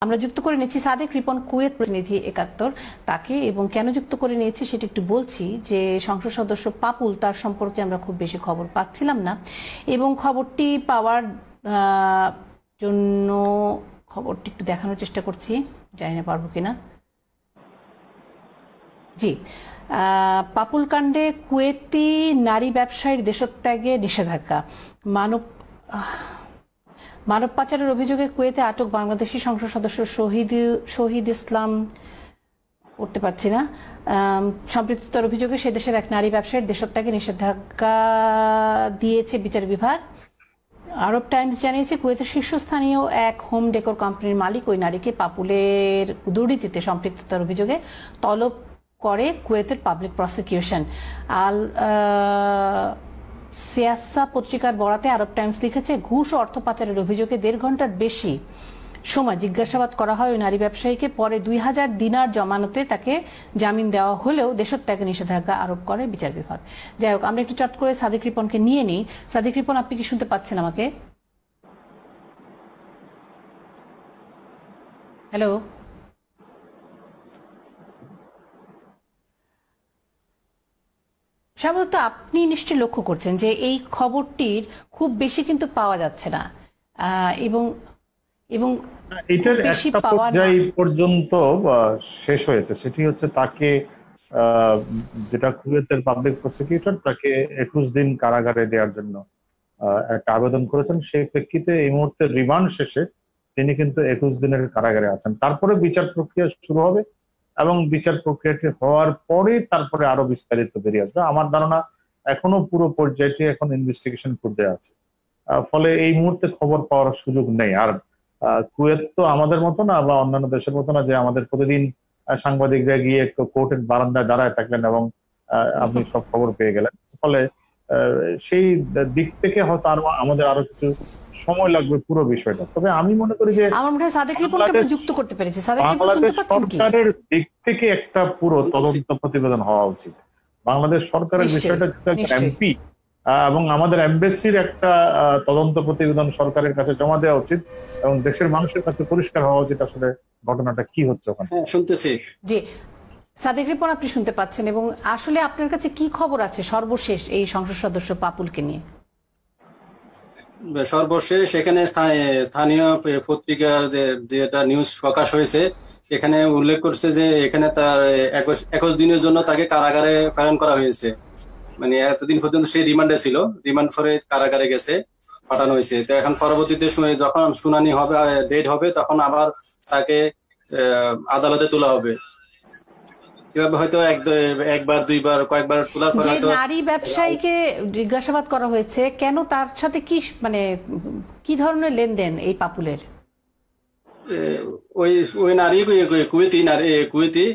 আমরা যুক্ত করে নিয়েছি সাদেক রিপন, কুয়েত প্রতিনিধি ৭১ তাকে, এবং কেন যুক্ত করে নিয়েছি সেটা একটু বলছি। যে সংসদ সদস্য পাপুল, তার সম্পর্কে আমরা খুব বেশি খবর পাচ্ছিলাম না, এবং খবরটি পাওয়ার জন্য খবরটি একটু দেখানোর চেষ্টা করছি, জানি না পারবো কিনা। জি, পাপুল কাণ্ডে কুয়েতি নারী ব্যবসায়ীর দেশত্যাগে নিষেধাজ্ঞা। মানব পাচারের অভিযোগে কুয়েতে আটক বাংলাদেশি সংসদ সদস্য শহীদ ইসলাম করতে পারছি না সম্পৃক্ততার অভিযোগে সে দেশের এক নারী ব্যবসায়ীর দেশত্যাগে নিষেধাজ্ঞা দিয়েছে বিচার বিভাগ। আরব টাইমস জানিয়েছে কুয়েতের শীর্ষস্থানীয় এক হোম ডেকোর কোম্পানির মালিক ওই নারীকে পাপুলের দুর্নীতিতে সম্পৃক্ততার অভিযোগে তলব করে কুয়েতের পাবলিক প্রসিকিউশন। সিয়াসা পত্রিকার বরাতে আরব টাইমস লিখেছে, ঘুষ ও অর্থ পাচারের অভিযোগে ১.৫ ঘন্টার বেশি সময় জিজ্ঞাসাবাদ করা হয় ওই নারী ব্যবসায়ীকে। পরে ২,০০০ দিনার জমানতে তাকে জামিন দেওয়া হলেও দেশত্যাগে নিষেধাজ্ঞা আরোপ করে বিচার বিভাগ। যাই হোক, আমরা একটু চট করে সাদেক রিপনকে নিয়ে নিই। সাদেক রিপন, আপনি কি শুনতে পাচ্ছেন আমাকে? হ্যালো, সাধারণত আপনি নিশ্চয়ই লক্ষ্য করছেন যে এই খবরটির খুব বেশি কিন্তু পাওয়া যাচ্ছে না, এবং এবং এটার একটা পর্যায় পর্যন্ত শেষ হয়েছে। সেটি হচ্ছে তাকে যেটা কুয়েতের পাবলিক প্রসিকিউটর তাকে ২১ দিন কারাগারে দেওয়ার জন্য একটা আবেদন করেছেন। সেই প্রেক্ষিতে এই মুহূর্তে রিমান্ড শেষে তিনি কিন্তু ২১ দিনের কারাগারে আছেন। তারপরে বিচার প্রক্রিয়া শুরু হবে এবং বিচার প্রক্রিয়াটি হওয়ার পরে তারপরে আরো বিস্তারিত বেরিয়ে আসবে। আমার ধারণা এখনো পুরো পর্যায়টি এখন ইনভেস্টিগেশন পর্যায়ে আছে, ফলে এই মুহূর্তে খবর পাওয়ার সুযোগ নেই। আর কুয়েত তো আমাদের মতো না বা অন্যান্য দেশের মতো না যে আমাদের প্রতিদিন সাংবাদিকরা গিয়ে কোর্টের বারান্দায় দাঁড়ায় থাকলেন এবং আপনি সব খবর পেয়ে গেলেন। ফলে সেই দিক থেকে হয়তো আমাদের আরো কিছু সময় লাগবে পুরো বিষয়টা। তবে আমি মনে করি যে বাংলাদেশ সরকারের দিক থেকে একটা পুরো তদন্ত প্রতিবেদন হওয়া উচিত। বাংলাদেশ সরকারের বিষয়টা এমপি এবং আমাদের এমবেসির একটা তদন্ত প্রতিবেদন সরকারের কাছে জমা দেওয়া উচিত এবং দেশের মানুষের কাছে পরিষ্কার হওয়া উচিত আসলে ঘটনাটা কি হচ্ছে ওখানে। শুনতেছি। জি, সাদেক রিপন, আপনি শুনতে পাচ্ছেন, এবং আসলে আপনার কাছে কি খবর আছে সর্বশেষ এই সংসদ সদস্য পাপুলকে নিয়ে? সর্বশেষ এখানে স্থানীয় পত্রিকার যেটা নিউজ প্রকাশ হয়েছে এখানে উল্লেখ করছে যে এখানে তার ২১ দিনের জন্য তাকে কারাগারে প্রেরণ করা হয়েছে। মানে এতদিন পর্যন্ত সে রিমান্ডে ছিল, রিমান্ড করে কারাগারে গেছে, পাঠানো হয়েছে। তো এখন পরবর্তীতে যখন শুনানি হবে, ডেট হবে, তখন আবার তাকে আদালতে তোলা হবে। হয়তো একবার দুইবার কয়েকবার তোলার পরে নারী ব্যবসায়ীকে জিজ্ঞাসাবাদ করা হয়েছে কেন, তার সাথে কি মানে কি ধরনের লেনদেন এই পাপুলের? ওই নারী কুয়েতি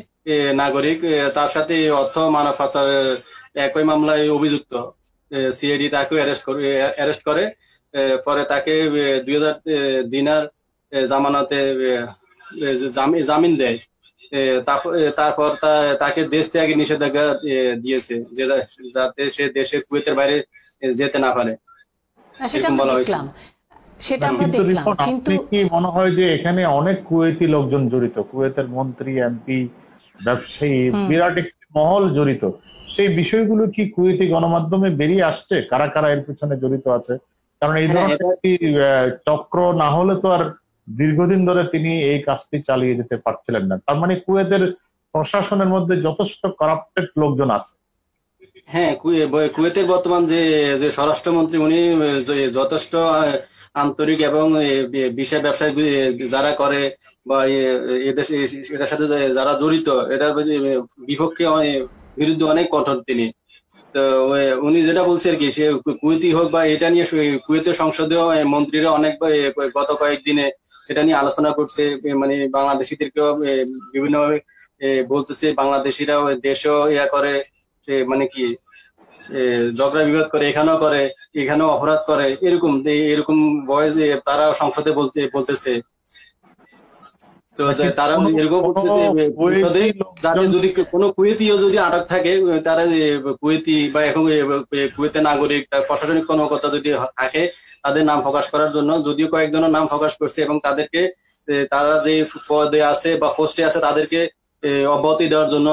নাগরিক, তার সাথে অর্থ মানব পাচারের একই মামলায় অভিযুক্ত। সিআইডি তাকে অ্যারেস্ট করে, পরে তাকে ২,০০০ দিনার জামানতে জামিন দেয়। তারপর তাকে দেশ ত্যাগে নিষেধাজ্ঞা দিয়েছে, যাতে সে দেশের কুয়েতের বাইরে যেতে না পারে। কিন্তু কি মনে হয় যে এখানে অনেক কুয়েতি লোকজন জড়িত, কুয়েতের মন্ত্রী, এমপি, ব্যবসায়ী, বিরাট একটি মহল জড়িত। সেই বিষয়গুলো কি কুয়েতি গণমাধ্যমে বেরিয়ে আসছে কারা কারা এর পিছনে জড়িত আছে? কারণ এই ধরনের একটি চক্র না হলে তো আর দীর্ঘদিন ধরে তিনি এই কাজটি চালিয়ে যেতে পারছিলেন না। তার মানে কুয়েতের প্রশাসনের মধ্যে যথেষ্ট করাপ্টেড লোকজন আছে। হ্যাঁ, কুয়েতের বর্তমান যে স্বরাষ্ট্রমন্ত্রী উনি যথেষ্ট আন্তরিক এবং বিষয় ব্যবসায় যারা করে বা এটার সাথে যারা জড়িত এটার বিপক্ষে বিরুদ্ধে অনেক কঠোর তিনি। তো উনি যেটা বলছে আর কি, সে কুয়েতি হোক বা এটা নিয়ে কুয়েতের সংসদীয় মন্ত্রীরা অনেক গত কয়েকদিনে এটা নিয়ে আলোচনা করছে। মানে বাংলাদেশিদেরকেও বিভিন্ন ভাবে বলতেছে বাংলাদেশিরা দেশেও ইয়া করে, মানে কি ঝগড়া বিবাদ করে, এখানেও অপরাধ করে, এরকম ভয়েস তারা সংসদে বলতেছে। তো তারা এরকম বলছে যে যাতে যদি কোনো কুয়েতিও যদি আটক থাকে, তারা কুয়েতি বা এখন কুয়েতের নাগরিক প্রশাসনিক কর্মকর্তা যদি থাকে, তাদের নাম প্রকাশ করার জন্য, যদিও কয়েকজনের নাম প্রকাশ করছে এবং তাদেরকে তারা যে পদে আছে বা পোস্টে আছে তাদেরকে অব্যাহতি দেওয়ার জন্য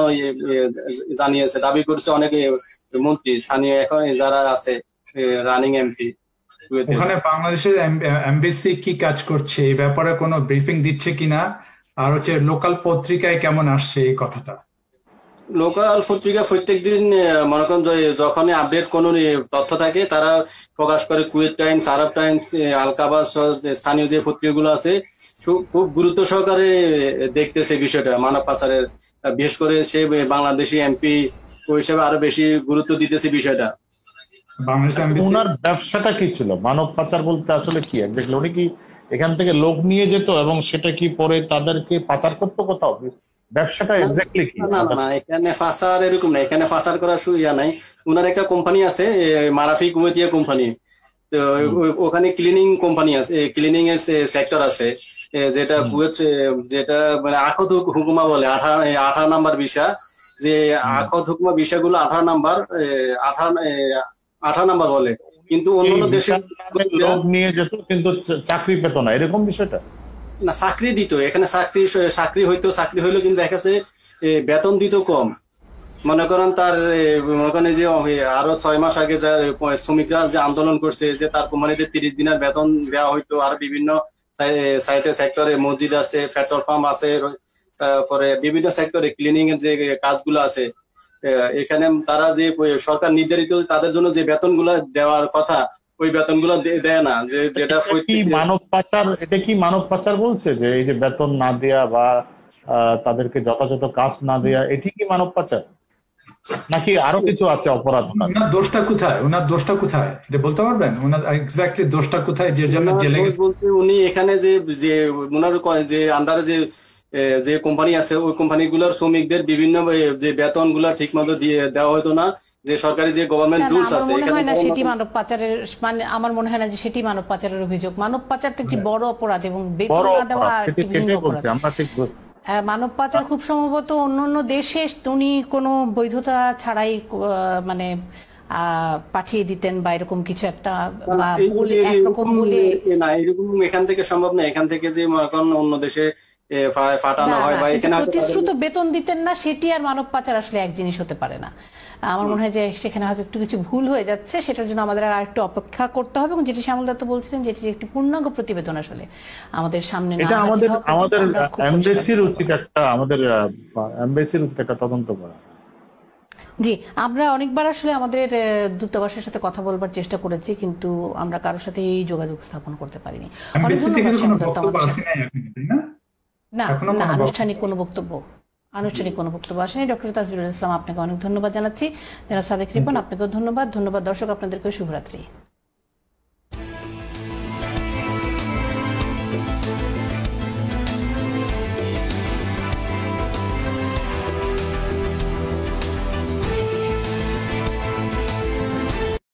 জানিয়েছে, দাবি করছে অনেক মন্ত্রী, স্থানীয় এখন যারা আছে রানিং এমপি। ওখানে বাংলাদেশের এমবেসি কি কাজ করছে এই ব্যাপারে কোনো ব্রিফিং দিচ্ছে কিনা, আর হচ্ছে লোকাল পত্রিকায় কেমন আসছে এই কথাটা? লোকাল পত্রিকা প্রত্যেকদিন মনে করেন যখনই আপডেট কোন তথ্য থাকে তারা প্রকাশ করে। কুয়েত টাইমস, আরব টাইমস, আল-কাবাস, স্থানীয় যে পত্রিকাগুলো আছে খুব গুরুত্ব সহকারে দেখতেছে বিষয়টা মানব পাচারের, বিশেষ করে সে বাংলাদেশি এমপি ওই হিসাবে আরো বেশি গুরুত্ব দিতেছে বিষয়টা। ওনার ব্যবসাটা কি ছিল? মানব পাচার বলতে আসলে কি এক্স্যাক্টলি? উনি কি এখান থেকে লোক নিয়ে যেত এবং সেটা কি পরে তাদেরকে পাচার করতো কোথাও? ব্যবসাটা এক্স্যাক্টলি কি? না না, এখানে পাচার এরকম না, এখানে পাচার করার সুবিধা নাই। ওনার একটা কোম্পানি আছে, মারাফি কুয়েতিয়া কোম্পানি, তো ওখানে ক্লিনিং কোম্পানি আছে, ক্লিনিং এর সেক্টর আছে, যেটা কুয়েত, যেটা মানে আখত হুকুমা বলে, 18 নাম্বার ভিসা, যে আখত হুকুমা ভিসাগুলো 18 নাম্বার বলে। কিন্তু অন্যান্য দেশে লোক নিয়ে যেত কিন্তু চাকরি পেত না, এরকম বিষয়টা না। চাকরি দিত, এখানে চাকরি হইতো, চাকরি হইলো কিন্তু দেখা যাচ্ছে বেতন দিত কম। মনে করেন তার মনে করেন যে আরো 6 মাস আগে যা শ্রমিকরা যে আন্দোলন করছে, যে তার কোম্পানিতে 30 দিনের বেতন দেওয়া হইতো। আর বিভিন্ন সাইটে সেক্টরে মসজিদ আছে, পেট্রোল পাম্প আছে, তারপরে বিভিন্ন সেক্টরে ক্লিনিং এর যে কাজগুলো আছে, এখানে তারা যে সরকার নির্ধারিত তাদের জন্য যে বেতনগুলো দেওয়ার কথা, ওই বেতনগুলো দেয় না। যে যেটা মানব পাচার, এটা কি মানব পাচার বলছে যে এই যে বেতন না দেয়া বা তাদেরকে যথাযথ কাজ না দেয়া, এটি কি মানব পাচার নাকি আরো কিছু আছে অপরাধ? ওনার দোষটা কোথায়? ওনার দোষটা কোথায় এটা বলতে পারবেন? ওনার এক্স্যাক্টলি দোষটা কোথায় যে জন্য জেলে গেছে? বলতে উনি এখানে যে ওনার যে আন্ডারে যে কোম্পানি আছে, ওই কোম্পানিগুলোর শ্রমিকদের বিভিন্ন যে বেতনগুলো ঠিক মতো দিয়ে দেওয়া হতো না। যে সরকারি যে গভর্নমেন্ট রুলস আছে, সেটি মানব পাচারের, মানে আমার মনে হয় না যে সেটি মানব পাচারের অভিযোগ। মানব পাচার তো একটি বড় অপরাধ এবং বেতন না দেওয়া একটি ভিন্ন অপরাধ। মানব পাচার খুব সম্ভবত অন্যান্য দেশে উনি কোনো বৈধতা ছাড়াই মানে পাঠিয়ে দিতেন বা এরকম কিছু একটা একরকম বলে না, এরকম এখান থেকে সম্ভব না। এখান থেকে যে এখন অন্য দেশে পাঠানো হয় বা এখানে প্রতিশ্রুত বেতন দিতেন না, সেটি আর মানব পাচার আসলে এক জিনিস হতে পারে না। আমার মনে হয় যে সেখানে হয়তো একটু কিছু ভুল হয়ে যাচ্ছে, সেটার জন্য আমাদের আর একটু অপেক্ষা করতে হবে। এবং যেটি শ্যামল দত্ত বলছিলেন, যেটি একটি পূর্ণাঙ্গ প্রতিবেদন আসলে আমাদের সামনে না, আমাদের এমবেসির উচিত একটা তদন্ত করা। জি, আমরা অনেকবার আসলে আমাদের দূতাবাসের সাথে কথা বলবার চেষ্টা করেছি, কিন্তু আমরা কারোর সাথে এই যোগাযোগ স্থাপন করতে পারিনি। অনেক ধন্যবাদ শ্যামল দত্ত আমাদের সাথে। না, আনুষ্ঠানিক কোনো বক্তব্য আসেনি। ডক্টর তাসবিরুল ইসলাম, আপনাকে অনেক ধন্যবাদ জানাচ্ছি। জনাব সাদেক রিপন, আপনাকেও ধন্যবাদ। দর্শক, আপনাদেরকে শুভরাত্রি।